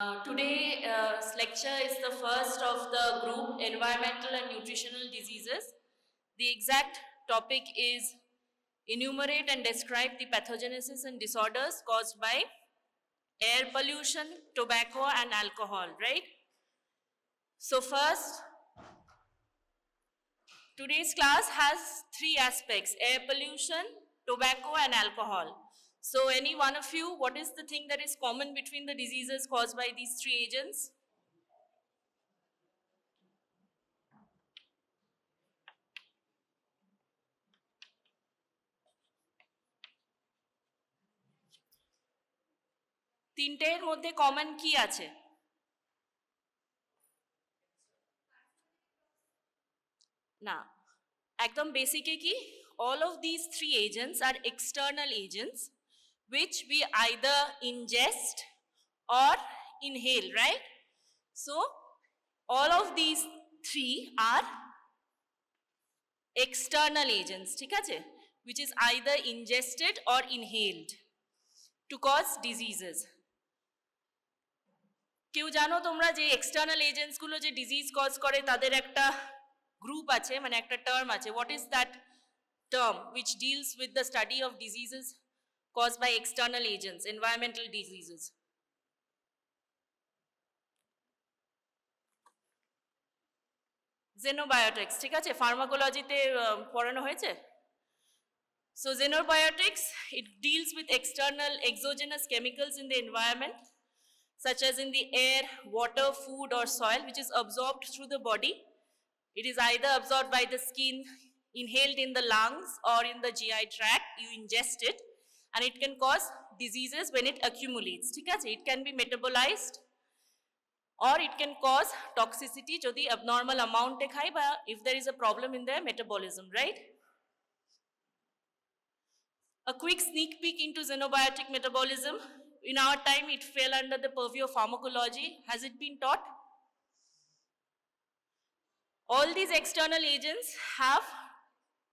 Today's lecture is the first of the group Environmental and Nutritional Diseases. The exact topic is enumerate and describe the pathogenesis and disorders caused by air pollution, tobacco and alcohol, right? So first, today's class has three aspects: air pollution, tobacco and alcohol. So any one of you, what is the thing that is common between the diseases caused by these three agents? তিনটের মধ্যে common কি আছে? না, একদম বেসিকে কি, all of these three agents are external agents which we either ingest or inhale, right? So all of these three are external agents, ঠিক আছে, which is either ingested or inhaled to cause diseases. কেউ জানো তোমরা যে external agents গুলো যে disease cause করে তাদের একটা গ্রুপ আছে, মানে একটা টার্ম আছে? What is that term which deals with the study of diseases caused by external agents, environmental diseases? xenobiotics, ঠিক আছে, ফার্মাকোলজিতে পড়ানো হয়েছে। So xenobiotics, it deals with external exogenous chemicals in the environment, such as in the air, water, food or soil, which is absorbed through the body. It is either absorbed by the skin, inhaled in the lungs or in the GI tract, you ingest it, and it can cause diseases when it accumulates, ঠিক আছে? It can be metabolized or it can cause toxicity যদি abnormal amount এ খাই বা if there is a problem in their metabolism, right? A quick sneak peek into xenobiotic metabolism. In our time, it fell under the purview of pharmacology. Has it been taught? All these external agents have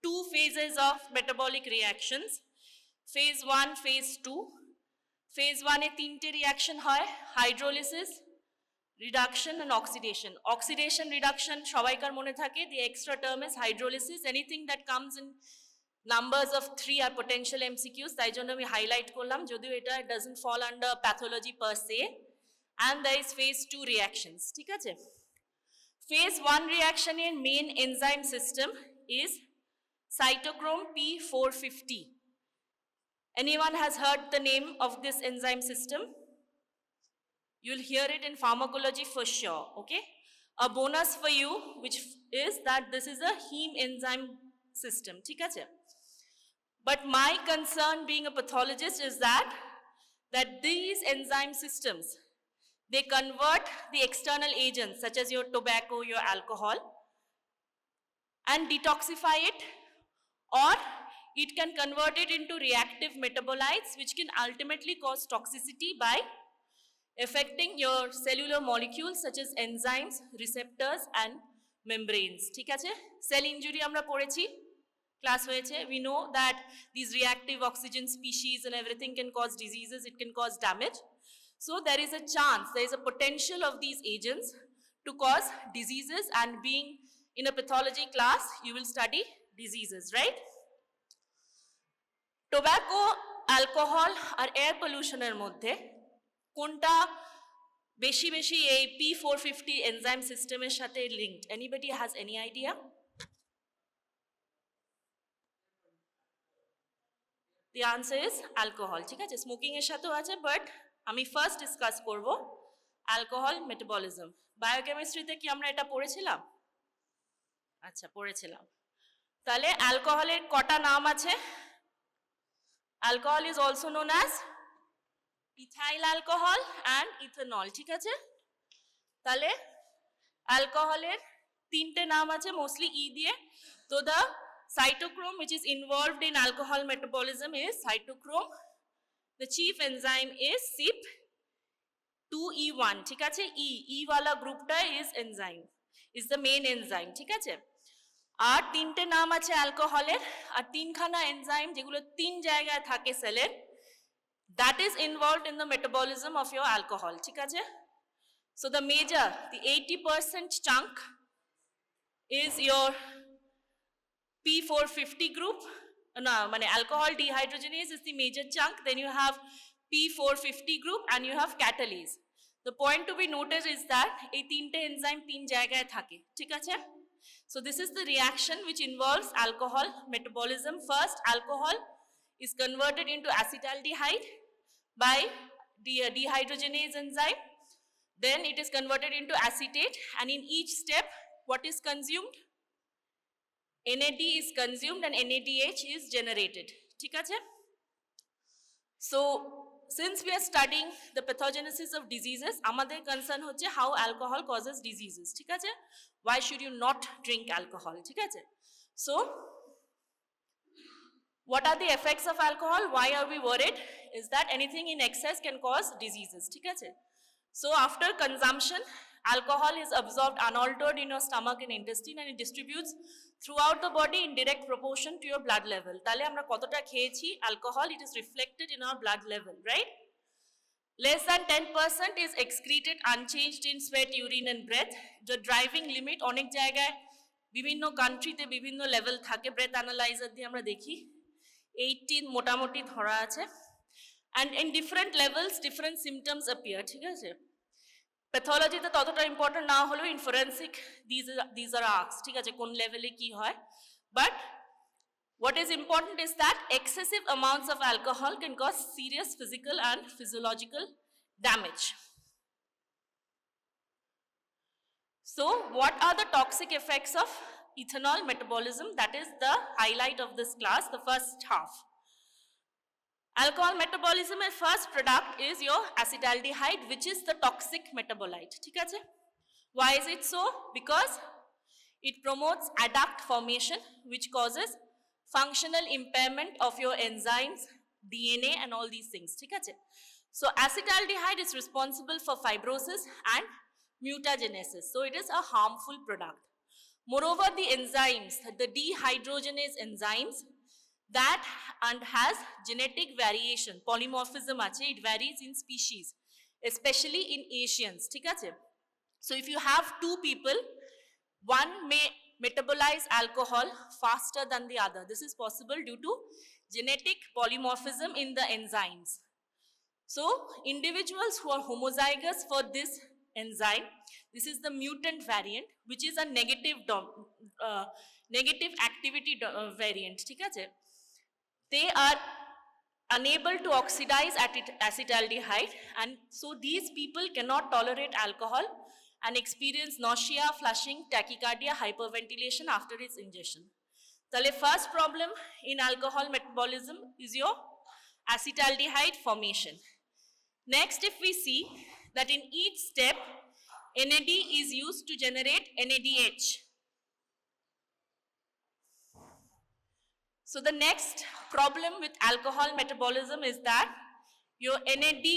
two phases of metabolic reactions. Phase 1, phase 2. Phase 1 e tinte reaction hoy: hydrolysis, reduction and oxidation. Oxidation, reduction shobaikar mone thake, the extra term is hydrolysis. Anything that comes in numbers of 3 are potential MCQs, তাই জন্য আমি highlight করলাম, যদিও এটা doesn't fall under pathology per se. And there is phase 2 reactions, ঠিক আছে? Phase 1 reaction in main enzyme system is cytochrome P450. Anyone has heard the name of this enzyme system? You'll hear it in pharmacology for sure, okay? A bonus for you, which is that this is a heme enzyme system, ঠিক আছে? But my concern being a pathologist is that these enzyme systems, they convert the external agents such as your tobacco, your alcohol, and detoxify it, or it can convert it into reactive metabolites which can ultimately cause toxicity by affecting your cellular molecules such as enzymes, receptors and membranes, ঠিক আছে? Cell injury আমরা পড়েছি, class হয়েছে. We know that these reactive oxygen species and everything can cause diseases, it can cause damage. So there is a chance, there is a potential of these agents to cause diseases, and being in a pathology class, you will study diseases, right? Tobacco, alcohol R air pollution এর মধ্যে কোনটা বেশি বেশি এই P450 enzyme সিস্টেমের সাথে linked? Anybody has any idea? The answer is alcohol, ঠিক আছে? স্মোকিং এর সাথেও আছে, বাট আমি ফার্স্ট ডিসকাস করব অ্যালকোহল মেটাবলিজম। বায়োকেমিস্ট্রিতে কি আমরা এটা পড়েছিলাম? আচ্ছা, পড়েছিলাম। তাহলে অ্যালকোহলের কটা নাম আছে? Alcohol is also known as ethyl alcohol and ethanol, ঠিক আছে? তাহলে অ্যালকোহলের তিনটে নাম আছে, মোস্টলি ই দিয়ে। তো the cytochrome which is involved in alcohol metabolism is cytochrome. The chief enzyme is CYP2E1, ঠিক আছে? E wala groupটা is enzyme, is the main enzyme, ঠিক আছে? আর তিনটে নাম আছে অ্যালকোহলের, আর তিনখানা এনজাইম যেগুলো তিন জায়গায় থাকে সেলের, that is involved in the metabolism of your alcohol, ঠিক আছে? So the 80% chunk is your P450 group. No, alcohol dehydrogenase is the major chunk. Then you have P450 group and you have catalase. The point to be noted is that এই তিনটে enzyme তিন জায়গায় থাকে, ঠিক আছে? So this is the reaction which involves alcohol metabolism. First, alcohol is converted into acetaldehyde by the dehydrogenase enzyme. Then it is converted into acetate, and in each step, what is consumed? NAD is consumed and NADH is generated. ঠিক আছে? So since we are studying the pathogenesis of diseases, আমাদের concern হচ্ছে how alcohol causes diseases. ঠিক আছে? Why should you not drink alcohol? ঠিক আছে? So what are the effects of alcohol? Why are we worried? Is that anything in excess can cause diseases. ঠিক আছে? So after consumption, alcohol is absorbed unaltered in your stomach and intestine, and it distributes throughout the body in direct proportion to your blood level. তাহলে আমরা কতটা খেয়েছি alcohol, it is reflected in our blood level, right? Less than 10% is excreted unchanged in sweat, urine and breath. The driving limit অনেক জায়গায় বিভিন্ন কান্ট্রিতে বিভিন্ন level থাকে, ব্রেথ অ্যানালাইজার দিয়ে আমরা দেখি 18 মোটামুটি ধরা আছে, and in different levels different symptoms appear. ঠিক আছে? প্যাথোলজিতে ততটা ইম্পর্টেন্ট না হলেও in forensic these are asked, ঠিক আছে, কোন লেভেলে কি হয়। But what is important is that excessive amounts of alcohol can cause serious physical and physiological damage. So what are the toxic effects of ethanol metabolism? That is the highlight of this class, the first half. Alcohol metabolism, and first product is your acetaldehyde, which is the toxic metabolite. ঠিক আছে? Why is it so? Because it promotes adduct formation, which causes functional impairment of your enzymes, DNA and all these things. ঠিক আছে? So acetaldehyde is responsible for fibrosis and mutagenesis. So it is a harmful product. Moreover, the enzymes, the dehydrogenase enzymes, that and has genetic variation, polymorphism আছে, it varies in species, especially in Asians. ঠিক আছে? So if you have two people, one may metabolize alcohol faster than the other. This is possible due to genetic polymorphism in the enzymes. So individuals who are homozygous for this enzyme, this is the mutant variant, which is a negative activity variant. ঠিক আছে? They are unable to oxidize acetaldehyde, and so these people cannot tolerate alcohol and experience nausea, flushing, tachycardia, hyperventilation after its ingestion. The first problem in alcohol metabolism is your acetaldehyde formation. Next, if we see that in each step, NAD is used to generate NADH. So the next problem with alcohol metabolism is that your NAD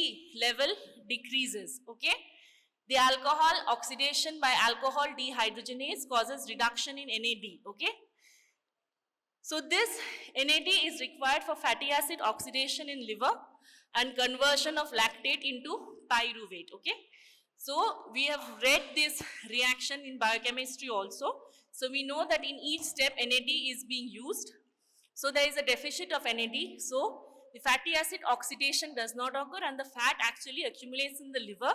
level decreases, okay? The alcohol oxidation by alcohol dehydrogenase causes reduction in NAD, okay? So this NAD is required for fatty acid oxidation in liver and conversion of lactate into pyruvate, okay? So we have read this reaction in biochemistry also. So we know that in each step NAD is being used. So there is a deficit of NAD, so the fatty acid oxidation does not occur and the fat actually accumulates in the liver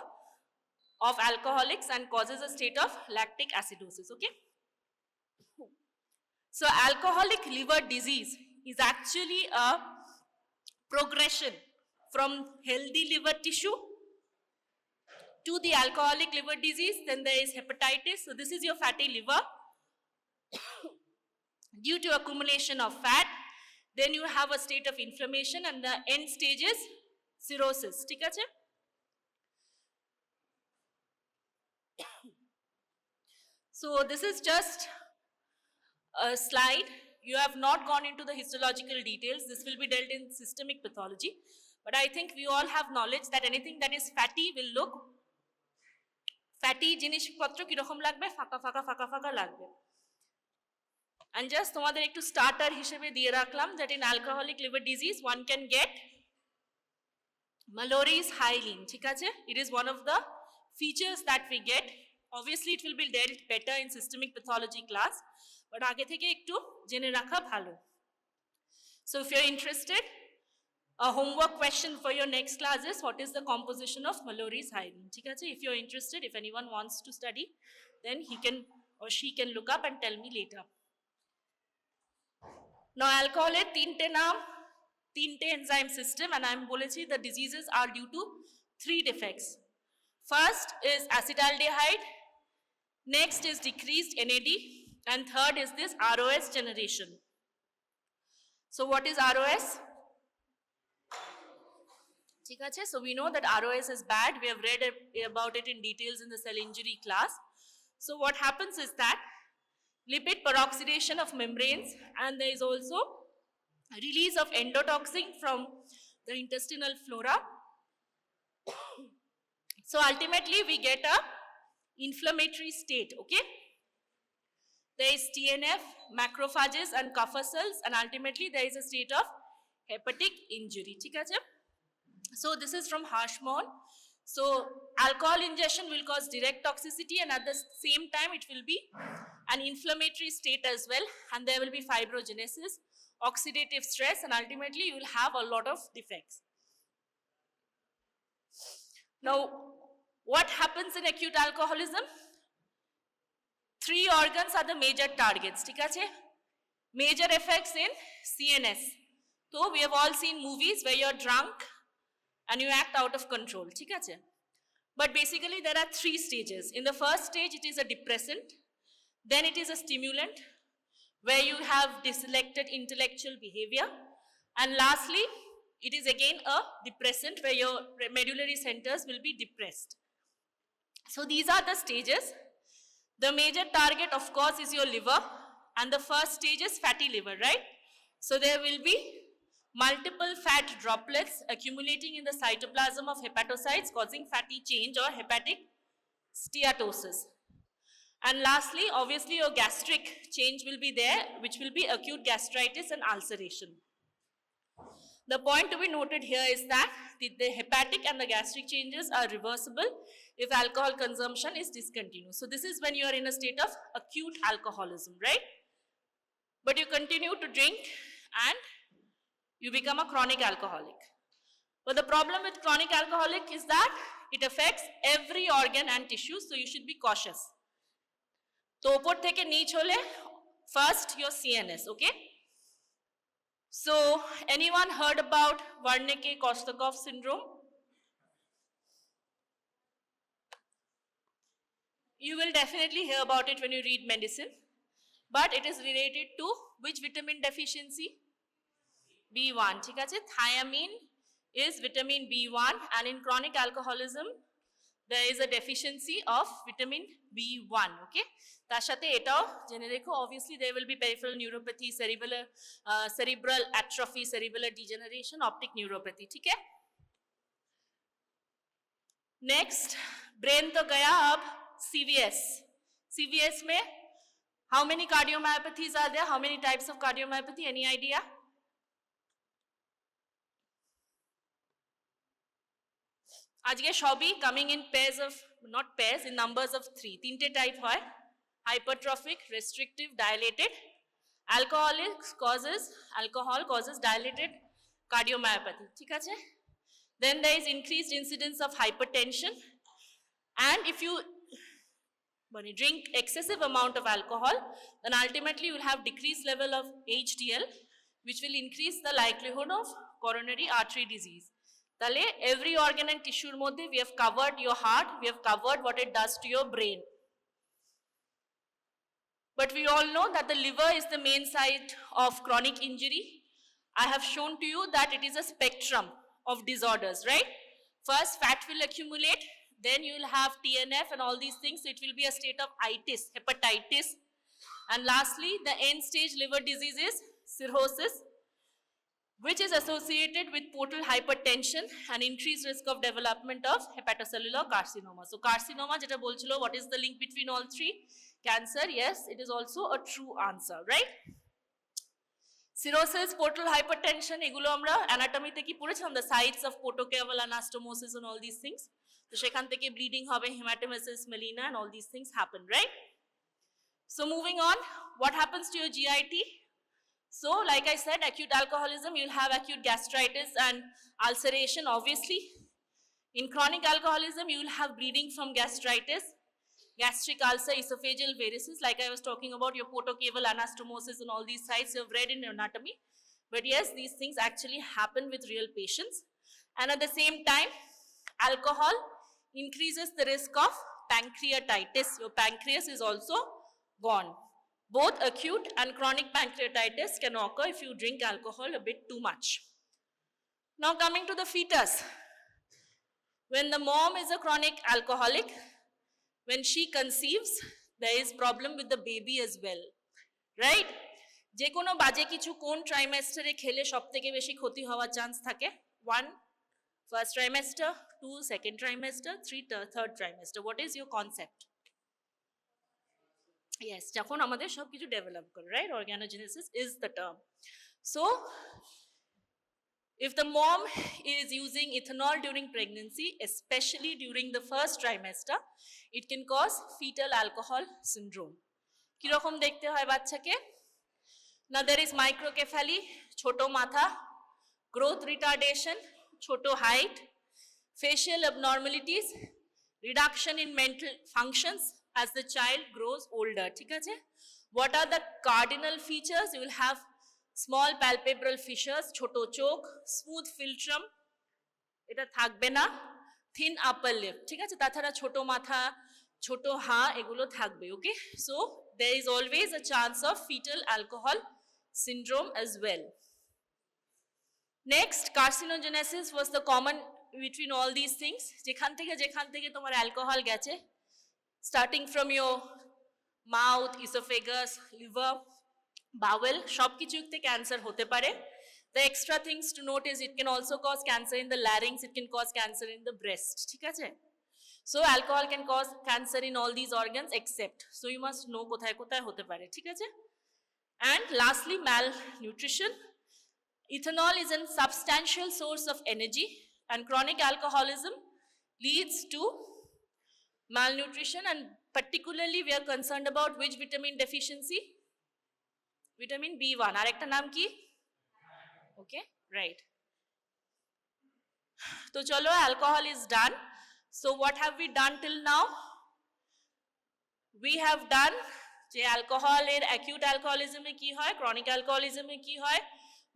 of alcoholics and causes a state of lactic acidosis, okay? So alcoholic liver disease is actually a progression from healthy liver tissue to the alcoholic liver disease. Then there is hepatitis, so this is your fatty liver due to accumulation of fat. Then you have a state of inflammation and the end stage is cirrhosis. ঠিক আছে? So this is just a slide. You have not gone into the histological details. This will be dealt in systemic pathology. But I think we all have knowledge that anything that is fatty will look fatty. জিনিসপত্র কিরকম লাগবে? ফাঁকা ফাঁকা ফাঁকা ফাঁকা লাগবে। And just তোমাদের একটু starter হিসেবে দিয়ে রাখলাম that in alcoholic liver disease one can get Mallory's Hyline, ঠিক আছে? It is one of the features that we get. Obviously it will be dealt better in systemic pathology class, but আগে থেকে একটু জেনে রাখা ভালো. So if you're interested, a homework question for your next class is what is the composition of Mallory's iron? ঠিক আছে? If you're interested, if anyone wants to study, then he can or she can look up and tell me later. Now alcohol এর তিনটে enzyme system, and I'm বলেছি the diseases are due to 3 defects. First is acetaldehyde, next is decreased NAD, and third is this ROS generation. So what is ROS? ঠিক আছে? So we know that ROS is bad. We have read about it in details in the cell injury class. So what happens is that lipid peroxidation of membranes, and there is also release of endotoxin from the intestinal flora. So ultimately we get a inflammatory state, okay? There is TNF, macrophages and Kupffer cells, and ultimately there is a state of hepatic injury, ঠিক আছে? So this is from Hirschhorn. So alcohol ingestion will cause direct toxicity, and at the same time it will be an inflammatory state as well, and there will be fibrogenesis, oxidative stress, and ultimately you will have a lot of defects. Now, what happens in acute alcoholism? 3 organs are the major targets, ঠিক আছে? Major effects in CNS. So we have all seen movies where you're drunk and you act out of control, ঠিক আছে? But basically there are 3 stages. In the first stage it is a depressant, then it is a stimulant where you have deselected intellectual behavior, and lastly it is again a depressant where your medullary centers will be depressed. So these are the stages. The major target of course is your liver, and the first stage is fatty liver, right? So there will be multiple fat droplets accumulating in the cytoplasm of hepatocytes causing fatty change or hepatic steatosis. And lastly, obviously your gastric change will be there, which will be acute gastritis and ulceration. The point to be noted here is that the hepatic and the gastric changes are reversible if alcohol consumption is discontinued. So this is when you are in a state of acute alcoholism, right? But you continue to drink and you become a chronic alcoholic. But the problem with chronic alcoholic is that it affects every organ and tissue, so you should be cautious. So opor theke niche hole, first your CNS, okay? So anyone heard about Wernicke-Korsakoff syndrome? You will definitely hear about it when you read medicine, but it is related to which vitamin deficiency? B1, ঠিক আছে? Thiamine is vitamin B1, and in chronic alcoholism there is a deficiency of vitamin B1, okay? তার সাথে এটাও জেনে রেখো, obviously there will be peripheral neuropathy, cerebral atrophy, cerebral degeneration, optic neuropathy, ठीक है? Next, brain तो गया, अब CVS. CVS में how many cardiomyopathies are there? How many types of cardiomyopathy? Any idea? আজকে সবই coming in pairs of, not pairs, in numbers of 3. 3টে type হয়: hypertrophic, restrictive, dilated. Alcohol causes dilated cardiomyopathy, ঠিক আছে? Then there is increased incidence of hypertension, and if you drink excessive amount of alcohol, then ultimately you will have decreased level of HDL, which will increase the likelihood of coronary artery disease. তাহলে every organ and tissue মধ্যে we have covered your heart, we have covered what it does to your brain. But we all know that the liver is the main site of chronic injury. I have shown to you that it is a spectrum of disorders, right? First, fat will accumulate, then you will have TNF and all these things, so it will be a state of itis, hepatitis. And lastly, the end stage liver disease is cirrhosis, which is associated with portal hypertension and increased risk of development of hepatocellular carcinoma. So carcinoma, jeta bolchilo, what is the link between all 3? Cancer, yes, it is also a true answer, right? Cirrhosis, portal hypertension, egulo amra anatomy te ki porechilam, the sites of portocaval anastomosis and all these things. তো সেখান থেকে bleeding হবে, হেমাটোমেসিস, Melina, and all these things happen, right? So moving on, what happens to your GIT? So like I said, acute alcoholism, you'll have acute gastritis and ulceration, obviously. In chronic alcoholism, you will have bleeding from gastritis, gastric ulcer, esophageal varices, like I was talking about, your portocaval anastomosis and all these sites you have read in anatomy. But yes, these things actually happen with real patients. And at the same time, alcohol increases the risk of pancreatitis. Your pancreas is also gone. Both acute and chronic pancreatitis can occur if you drink alcohol a bit too much. Now coming to the fetus. When the mom is a chronic alcoholic, when she conceives, there is problem with the baby as well, right? যে কোনো বাজে কিছু কোন ট্রাইমেস্টারে খেলে সবথেকে বেশি ক্ষতি হওয়ার চান্স থাকে? 1 first trimester, 2 second trimester, 3 third trimester. What is your concept? Yes, যখন আমাদের সবকিছু ডেভেলপ করে, right? Organogenesis is the term. So if the mom is using ethanol during pregnancy, especially during the first trimester, it can cause fetal alcohol syndrome. কিরকম দেখতে হয় বাচ্চাকে? Now there is microcephaly, choto matha, growth retardation, choto height, facial abnormalities, reduction in mental functions as the child grows older. ঠিক আছে? What are the cardinal features? You will have small palpebral fissures, choto chok, smooth philtrum, এটা থাকবে না, thin upper lip, ঠিক আছে? তাছাড়া ছোট মাথা, ছোট হা এগুলো থাকবে, okay? So there is always a chance of fetal alcohol syndrome as well. Next, carcinogenesis was the common between all these things. যেখান থেকে তোমার alcohol গেছে, starting from your mouth, esophagus, liver, bowel, সব কিছুতে ক্যান্সার হতে পারে। The extra things to note is it can also cause cancer in the larynx, it can cause cancer in the breast, ঠিক আছে? So alcohol can cause cancer in all these organs except, so you must know কোথায় কোথায় হতে পারে, ঠিক আছে? And lastly, malnutrition. Ethanol is a substantial source of energy, and chronic alcoholism leads to malnutrition, and particularly we are concerned about which vitamin deficiency? Vitamin B1. আর একটা নাম কি? Okay, right. তো চলো, alcohol is done. So what have we done till now? We have done যে অ্যালকোহলের acute অ্যালকোহলিজমে কি হয়, chronic অ্যালকোহলিজমে কি হয়,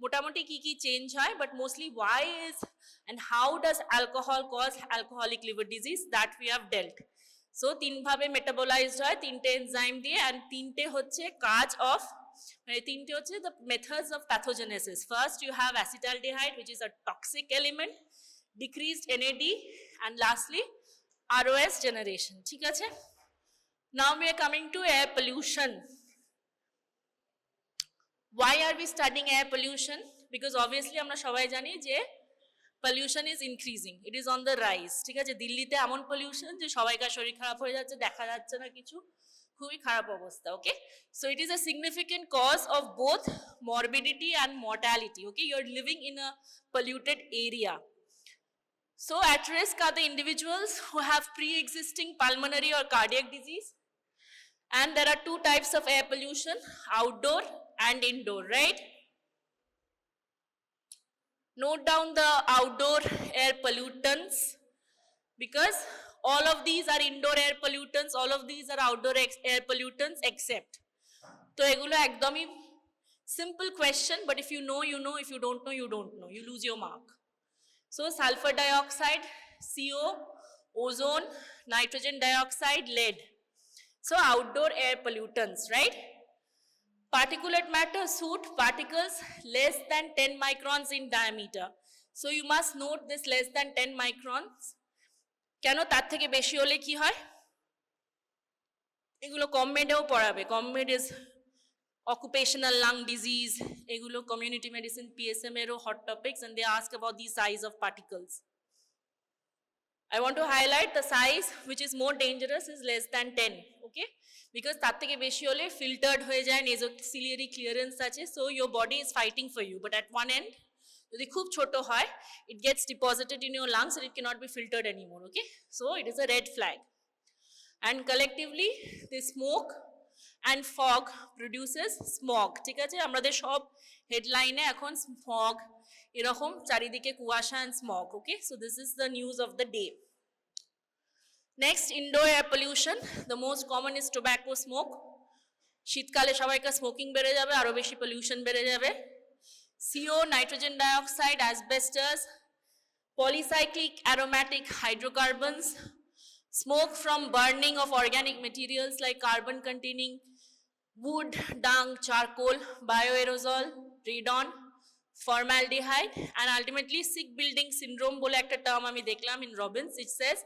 মোটামুটি কি কি চেঞ্জ হয়, but mostly why is and how does alcohol cause alcoholic liver disease, that we have dealt. So তিন ভাবে মেটাবোলাইজড হয়, তিনটে এনজাইম দিয়ে, and তিনটে হচ্ছে কাজ অফ, মানে তিনটে হচ্ছে the methods of pathogenesis. First you have acetaldehyde, which is a toxic element, decreased NAD, and lastly ROS generation, ঠিক আছে? Now we are coming to air pollution. Why are we studying air pollution? Because obviously আমরা সবাই জানি যে pollution is increasing, it is on the rise, ঠিক আছে? দিল্লিতে এমন pollution যে সবাইকার শরীর খারাপ হয়ে যাচ্ছে, দেখা যাচ্ছে না কিছু, খুবই খারাপ অবস্থা, okay? So it is a significant cause of both morbidity and mortality, okay? You are living in a polluted area. So at risk are the individuals who have pre-existing pulmonary or cardiac disease. And there are two types of air pollution, outdoor and indoor, right? Note down the outdoor air pollutants, because all of these are indoor air pollutants, all of these are outdoor air pollutants except. So egulo ekdomi simple question, but if you know, you know, if you don't know, you don't know, you lose your mark. So sulfur dioxide, CO, ozone, nitrogen dioxide, lead. So outdoor air pollutants, right? Particulate matter, soot particles less than 10 microns in diameter. So you must note this less than 10 microns. কেন তার থেকে বেশি হলে কি হয়? এগুলো কমমেডেও পড়াবে। কমমেড is occupational lung disease, এগুলো community medicine PSM এরও hot topics, and they ask about the size of particles. I want to highlight the size which is more dangerous is less than 10, okay? Because তার থেকে বেশি হলে filtered হয়ে যায়, nasociliary clearance আছে, so your body is fighting for you, but at one end যদি খুব ছোট হয়, it gets deposited in your lungs and it cannot be filtered anymore. Okay, so it is a red flag. And collectively the smoke and fog produces smog. ঠিক আছে, আমাদের সব হেডলাইনে এখন smog এরকম চারিদিকে কুয়াশা and smog. Okay, so this is the news of the day. Next, indoor air pollution. The most common is tobacco smoke. শীতকালে সবাইকার স্মোকিং বেড়ে যাবে, আরো বেশি পলিউশন বেড়ে যাবে। CO, nitrogen dioxide, asbestos, polycyclic aromatic hydrocarbons, smoke from burning of organic materials like carbon containing wood, dung, charcoal, bioaerosol, radon, formaldehyde, and ultimately sick building syndrome bole ekta term ami deklam in Robbins. It says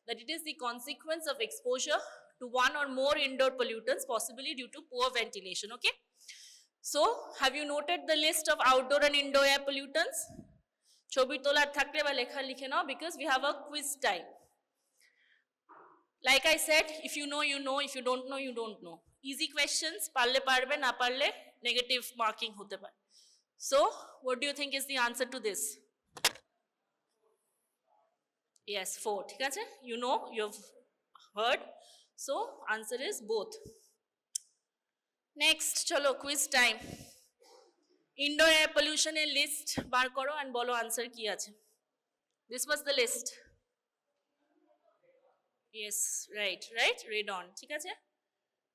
that it is the consequence of exposure to one or more indoor pollutants, possibly due to poor ventilation. Okay, so have you noted the list of outdoor and indoor air pollutants? Chobi tolar thakle ba lekha likhe naw, because we have a quiz time. Like I said, if you know, you know. If you don't know, you don't know. Easy questions, parle parbe, na parle negative marking hote pare. So what do you think is the answer to this? Yes, 4. ঠিক আছে, you know, you've heard. So answer is both. Next, chalo quiz time. Indoor air pollution এর list বার করো and বলো answer কি আছে. This was the list. Yes, right, radon. ঠিক আছে,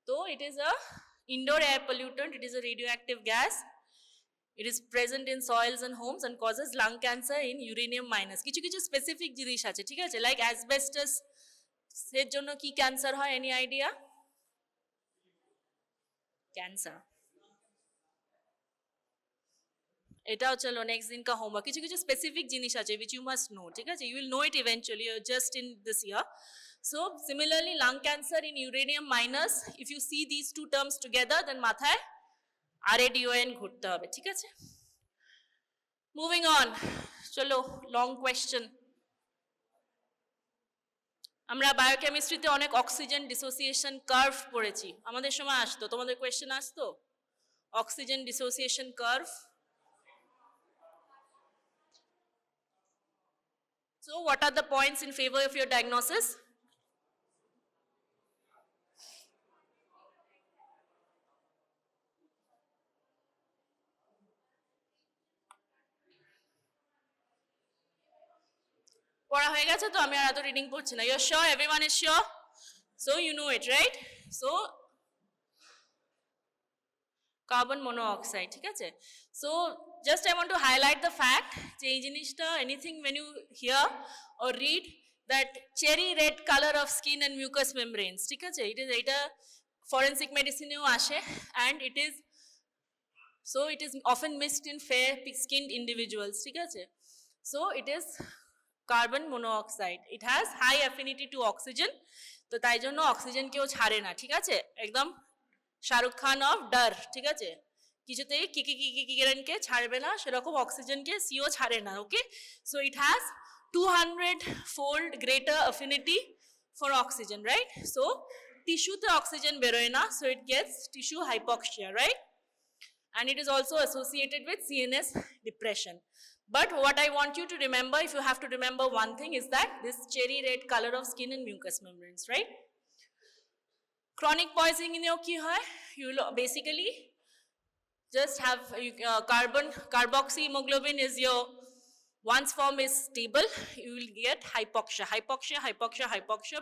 so it is a indoor air pollutant. It is a radioactive gas. It is present in soils and homes and causes lung cancer in uranium minus. কিছু কিছু specific জিনিস আছে, ঠিক আছে, like asbestos এর জন্য কি ক্যান্সার হয়? Any idea? ক্যান্সার, এটাও চলো নেক্সট দিন কা হোমওয়ার্ক। কিছু কিছু স্পেসিফিক জিনিস আছে which you must know, ঠিক আছে, you will know it eventually, just in this year. So similarly, lung cancer in uranium minus, if you see these two terms together, then মাথায় RADON ঘুরতে হবে, ঠিক আছে। Moving on, চলো long question. আমরা বায়োকেমিস্ট্রিতে অনেক অক্সিজেন ডিসোসিয়েশন কার্ভ পড়েছি, আমাদের সময় আসতো, তোমাদের কোয়েশ্চেন আসতো oxygen dissociation curve. So what are the points in favor of your diagnosis? পড়া হয়ে গেছে তো, আমি আর এত রিডিং পড়ছি না। You're sure? Everyone is sure? So you know it, right? So carbon monoxide, ঠিক আছে। So just I want to highlight the fact যে এই জিনিসটা, anything when you hear or read that cherry red color of skin and mucous membranes, ঠিক আছে, এটা forensic medicine এও আসে, and it is often missed in fair skinned individuals, ঠিক আছে। So it is carbon monoxide. It has high affinity to oxygen, তো তাই জন্য অক্সিজেন কেউ ছাড়ে না, ঠিক আছে, একদম শাহরুখ খান অফ ডার, ঠিক আছে, কিছুতেই কিকিকিকিকিরণকে ছাড়বে না, সেরকম অক্সিজেনকে সিও ছাড়ে না। Okay, so it has 200-fold greater affinity for oxygen, right? So টিস্যুতে অক্সিজেন বেরোয় না, so it gets tissue hypoxia, right? And it is also associated with CNS depression. But what I want you to remember, if you have to remember one thing, is that this cherry red color of skin and mucous membranes, right? Chronic poisoning ki hoy, you will basically just have carboxyhemoglobin is your, once form is stable, you will get hypoxia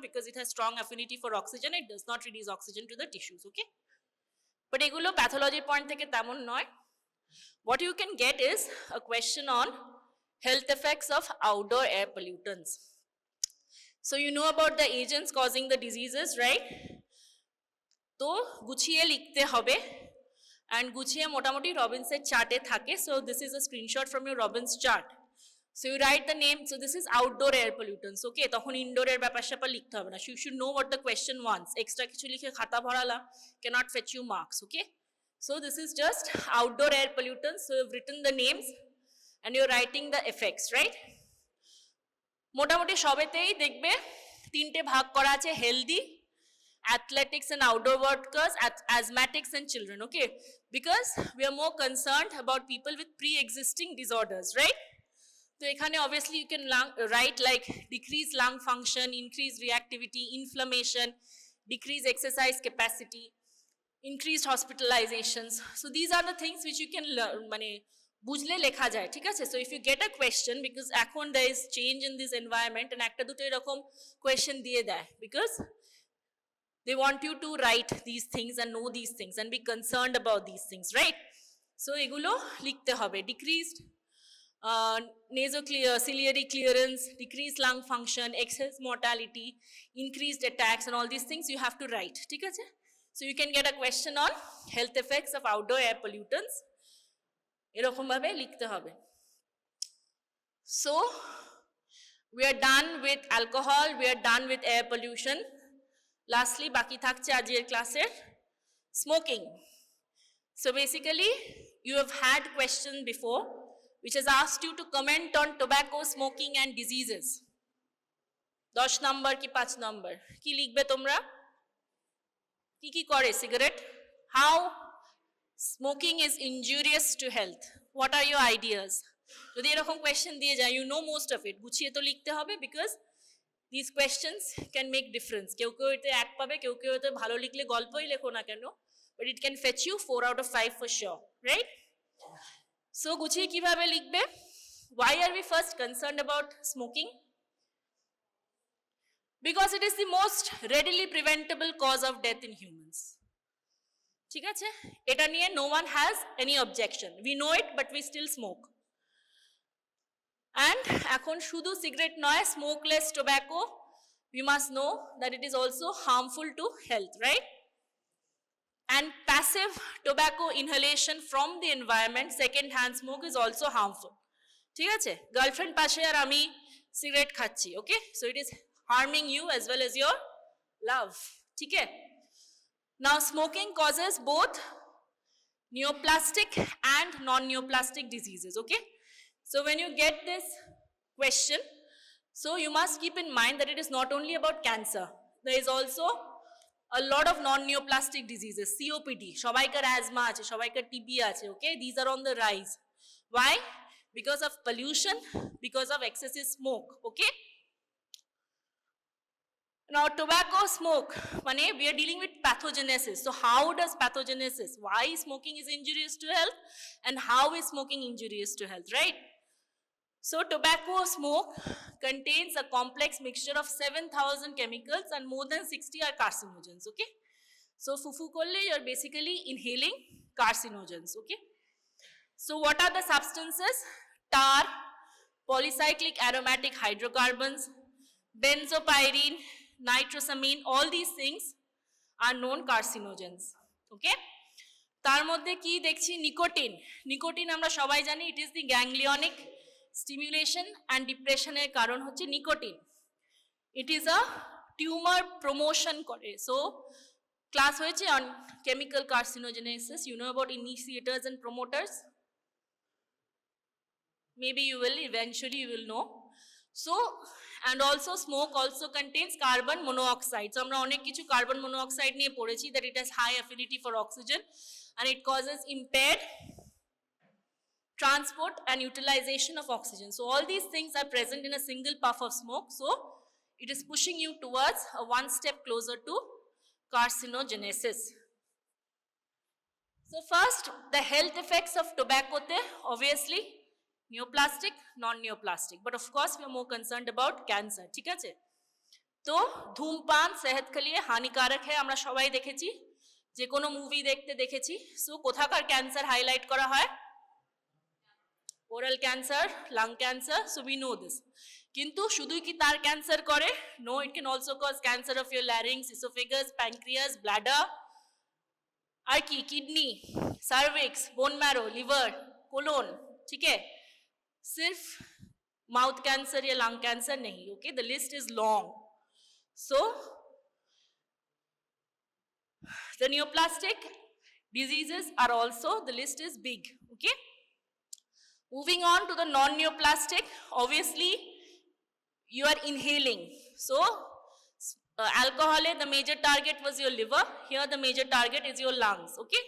because it has strong affinity for oxygen. It does not release oxygen to the tissues. Okay, but egulo pathology point theke temon noy. What you can get is a question on health effects of outdoor air pollutants. So you know about the agents causing the diseases, right? তো গুছিয়ে লিখতে হবে, and গুছিয়ে মোটামুটি রবিনসের চার্টে থাকে। So this is a screenshot from your Robbins chart. So you write the name. So this is outdoor air pollutants. Okay, তখন indoor এর ব্যাপার স্যাপার লিখতে হবে না। You should know what the question wants. Extra কিছু লিখে খাতা ভরালা cannot fetch you marks. Okay, so this is just outdoor air pollutants. So you've written the names and you're writing the effects, right? মোটামুটি সবেতেই দেখবে তিনটে ভাগ করা আছে, healthy athletics and outdoor workers, asthmatics and children, okay? Because we are more concerned about people with pre-existing disorders, right? So ekhane obviously you can write like decreased lung function, increased reactivity, inflammation, decreased exercise capacity, increased hospitalizations. So these are the things which you can learn, মানে বুঝলে লেখা যায়, ঠিক আছে? So if you get a question, because এখন there is change in this environment, and একটা দুটো এরকম question দিয়ে দেয়, because they want you to write these things and know these things and be concerned about these things, right? So এগুলো লিখতে হবে, decreased nasociliary clearance, decreased lung function, excess mortality, increased attacks, and all these things you have to write, ঠিক আছে? So you can get a question on health effects of outdoor air pollutants. এরকম ভাবে লিখতে হবে. So we are done with alcohol, we are done with air pollution. Lastly, বাকি থাকছে আজকের ক্লাসের smoking. So basically, you have had question before which has asked you to comment on tobacco, smoking and diseases. 10 number কি 5 number কি লিখবে তোমরা? কি করে cigarette? How smoking is injurious to health? What are your ideas? যদি এরকম question দিয়ে যায়, you know most of it, গুছিয়ে তো লিখতে হবে, because these questions can make difference. কেউ কেউ এতে 1 পাবে, কেউ কেউ এতে ভালো লিখলে গল্পই লেখো না কেন, but it can fetch you 4 out of 5 for sure, right? So গুছিয়ে কিভাবে লিখবে? Why are we first concerned about smoking? Because it is the most readily preventable cause of death in humans. ঠিক আছে? এটা নিয়ে no one has any objection. We know it, but we still smoke. And এখন শুধু cigarette নয়, smokeless tobacco, we must know that it is also harmful to health, right? And passive tobacco inhalation from the environment, second hand smoke, is also harmful. ঠিক আছে? Girlfriend পাশে আর আমি cigarette খাচ্ছি, okay? So it is harming you as well as your love, ঠিক আছে? Now smoking causes both neoplastic and non-neoplastic diseases, okay? So when you get this question, so you must keep in mind that it is not only about cancer. There is also a lot of non-neoplastic diseases, COPD, সবাইকার asthma আছে, সবাইকার TB আছে, okay? These are on the rise. Why? Because of pollution, because of excessive smoke, okay? Now tobacco smoke, মানে we are dealing with pathogenesis. So how does pathogenesis, why smoking is injurious to health and how is smoking injurious to health, right? So tobacco smoke contains a complex mixture of 7,000 chemicals and more than 60 are carcinogens, okay? So fufu korle you are basically inhaling carcinogens, okay? So what are the substances? Tar, polycyclic aromatic hydrocarbons, benzopyrene, nitrosamine, all these things are known carcinogens, okay? তার মধ্যে কি দেখছি? Nicotine. Nicotine আমরা সবাই জানি, it is the ganglionic stimulation and depression এর কারণ হচ্ছে nicotine. It is a tumor promotion করে. So class হয়েছে on chemical carcinogenesis, you know about initiators and promoters. Maybe you will, eventually you will know. So and also smoke also contains carbon monoxide. So আমরা অনেক কিছু carbon monoxide নিয়ে পড়েছি, that it has high affinity for oxygen and it causes impaired transport and utilization of oxygen. So all these things are present in a single puff of smoke. So it is pushing you towards a one step closer to carcinogenesis. So first, the health effects of tobacco, obviously neoplastic, non-neoplastic, but of course we are more concerned about cancer, ঠিক আছে? তো ধূমপান সেহত के लिए हानिकारक है, আমরা সবাই দেখেছি, যে কোনো মুভি দেখতে দেখেছি। সো কোথাকার ক্যান্সার হাইলাইট করা হয়? Oral cancer, lung cancer, so we know this. কিন্তু শুধুই কি তার ক্যান্সার করে? No, it can also cause cancer of your larynx, oesophagus, pancreas, bladder, আর কি kidney, cervix, bone marrow, liver, colon, ঠিক है? सिर्फ माउथ कैंसर या लंग कैंसर नहीं, okay? The list is long. So the neoplastic diseases are also, the list is big, okay? Moving on to the non-neoplastic, obviously you are inhaling. So alcohol, the major target was your liver. Here the major target is your lungs. Okay.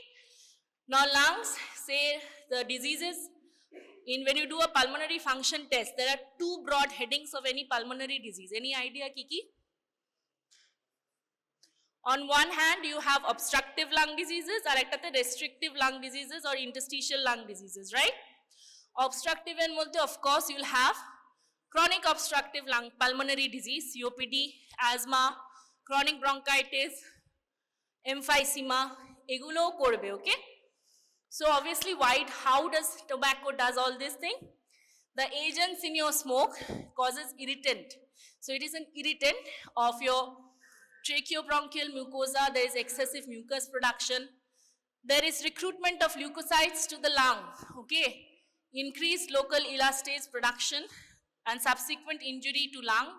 Now lungs, say the diseases. When you do a pulmonary function test, there are two broad headings of any pulmonary disease. Any idea, Kiki? On one hand, you have obstructive lung diseases, or restrictive lung diseases or interstitial lung diseases, right? Obstructive and molte, of course, you'll have chronic obstructive lung pulmonary disease, COPD, asthma, chronic bronchitis, emphysema, egulo korbe, okay? So obviously, how does tobacco does all this thing? The agents in your smoke causes irritant. So it is an irritant of your tracheobronchial mucosa. There is excessive mucus production. There is recruitment of leukocytes to the lung, okay? Increased local elastase production and subsequent injury to lung.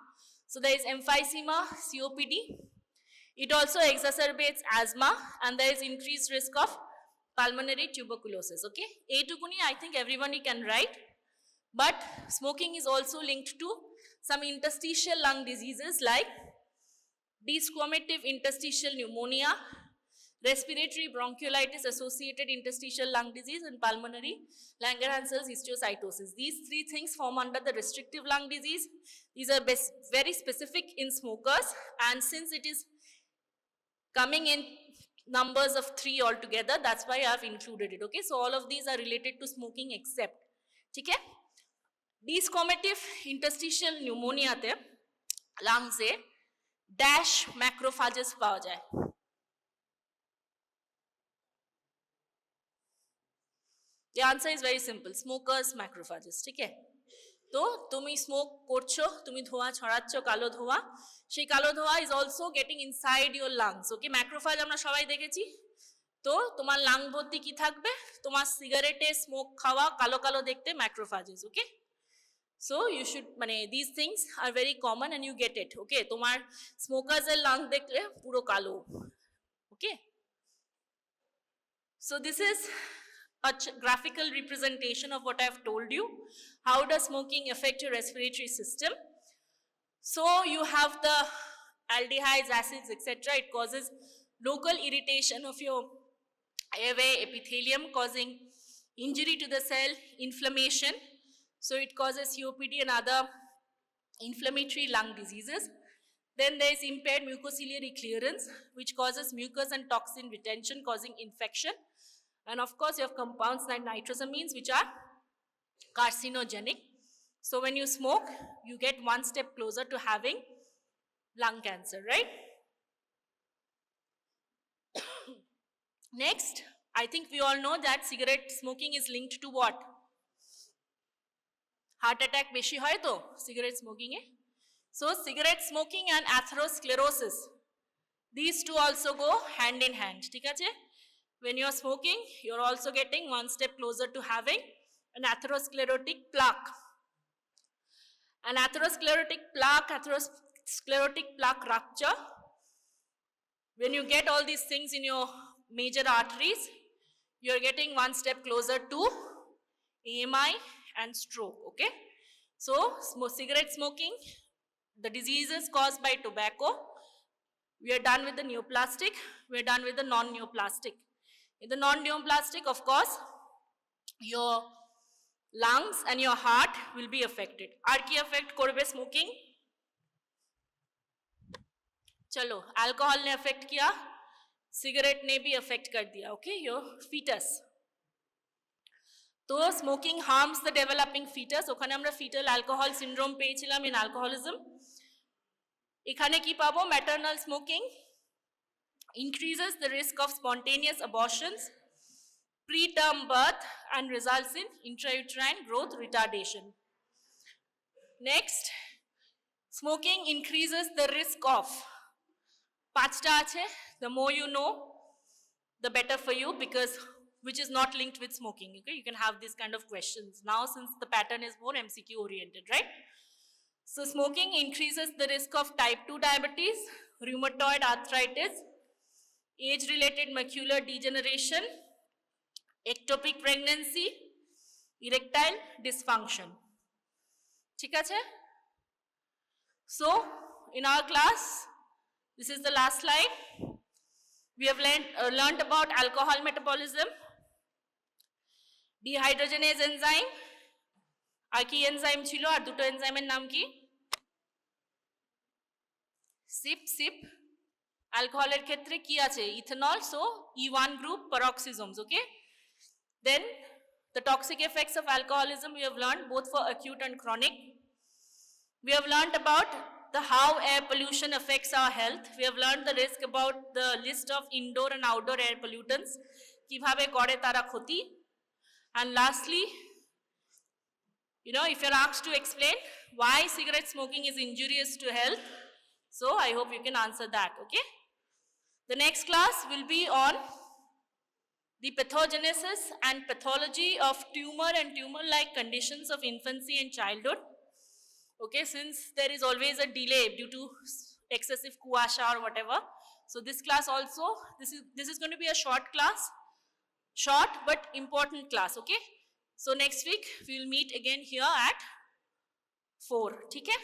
So there is emphysema, COPD. It also exacerbates asthma, and there is increased risk of pulmonary tuberculosis, okay? A2 I think everybody can write, but smoking is also linked to some interstitial lung diseases like desquamative interstitial pneumonia, respiratory bronchiolitis associated interstitial lung disease, and pulmonary Langerhans histiocytosis. These three things form under the restrictive lung disease. These are very specific in smokers, and since it is coming in numbers of 3 altogether, that's why I have included it, okay? So all of these are related to smoking except, okay? Desquamative interstitial pneumonia te lungs e dash macrophages পাওয়া যায়. The answer is very simple, smokers macrophages, ठीक है? তো তুমি smoke করছো, তুমি ধোঁয়া ছড়াচ্ছ, কালো ধোঁয়া, সেই কালো ধোঁয়া is also getting inside your lungs, okay? Macrophage আমরা সবাই দেখেছি। তো তোমার লাং ভর্তি কি থাকবে? তোমার সিগারেটে স্মোক খাওয়া কালো কালো দেখতে ম্যাক্রোফাজেস, ওকে? So you should, these things are very common and you get it, okay? তোমার স্মোকার্স এর লাং দেখলে পুরো কালো, okay? So this is a graphical representation of what I have told you. How does smoking affect your respiratory system? So you have the aldehydes, acids, etc. It causes local irritation of your airway epithelium, causing injury to the cell, inflammation. So it causes COPD and other inflammatory lung diseases. Then there is impaired mucociliary clearance, which causes mucus and toxin retention, causing infection. And of course, you have compounds like nitrosamines, which are carcinogenic. So when you smoke, you get one step closer to having lung cancer, right? Next, I think we all know that cigarette smoking is linked to what? Heart attack beshi hoy to cigarette smoking e. So cigarette smoking and atherosclerosis, these two also go hand in hand, ঠিক আছে? When you are smoking, you are also getting one step closer to having an atherosclerotic plaque. An atherosclerotic plaque rupture, when you get all these things in your major arteries, you are getting one step closer to AMI and stroke, okay? So cigarette smoking, the diseases caused by tobacco, we are done with the neoplastic, we are done with the non-neoplastic. In the non-neoplastic, of course, your lungs and your heart will be affected. Ar ki affect korbe smoking? Chalo, alcohol ne affect kiya, cigarette ne bhi affect kar diya, okay? Your fetus. So smoking harms the developing fetus. ওখানে আমরা fetal alcohol syndrome পেয়েছিলাম in alcoholism. এখানে কি পাবো? Maternal smoking increases the risk of spontaneous abortions, preterm birth, and results in intrauterine growth retardation. Next, smoking increases the risk of, পাঁচটা আছে, the more you know, the better for you, because which is not linked with smoking, okay? You can have these kind of questions now since the pattern is more MCQ oriented, right? So smoking increases the risk of type 2 diabetes, rheumatoid arthritis, age-related macular degeneration, ectopic pregnancy, erectile dysfunction. ঠিক আছে? So in our class, This is the last slide. We have learned about alcohol metabolism, dehydrogenase enzyme, আর কি enzyme ছিল, আর দুটো এনজাইমের নাম কি? Sheep অ্যালকোহলের ক্ষেত্রে কি আছে? Ethanol, so E1 group peroxisome. Okay, then the toxic effects of alcoholism we have learned both for acute and chronic. We have learned about the how air pollution affects our health. We have learned the risk about the list of indoor and outdoor air pollutants, কিভাবে করে তারা ক্ষতি. And lastly, you know, if you're asked to explain why cigarette smoking is injurious to health, so I hope you can answer that. Okay, the next class will be on the pathogenesis and pathology of tumor and tumor-like conditions of infancy and childhood. Okay, since there is always a delay due to excessive kuasha or whatever, so this class also, this is going to be a short class, short but important class. Okay, so next week we will meet again here at 4. Okay.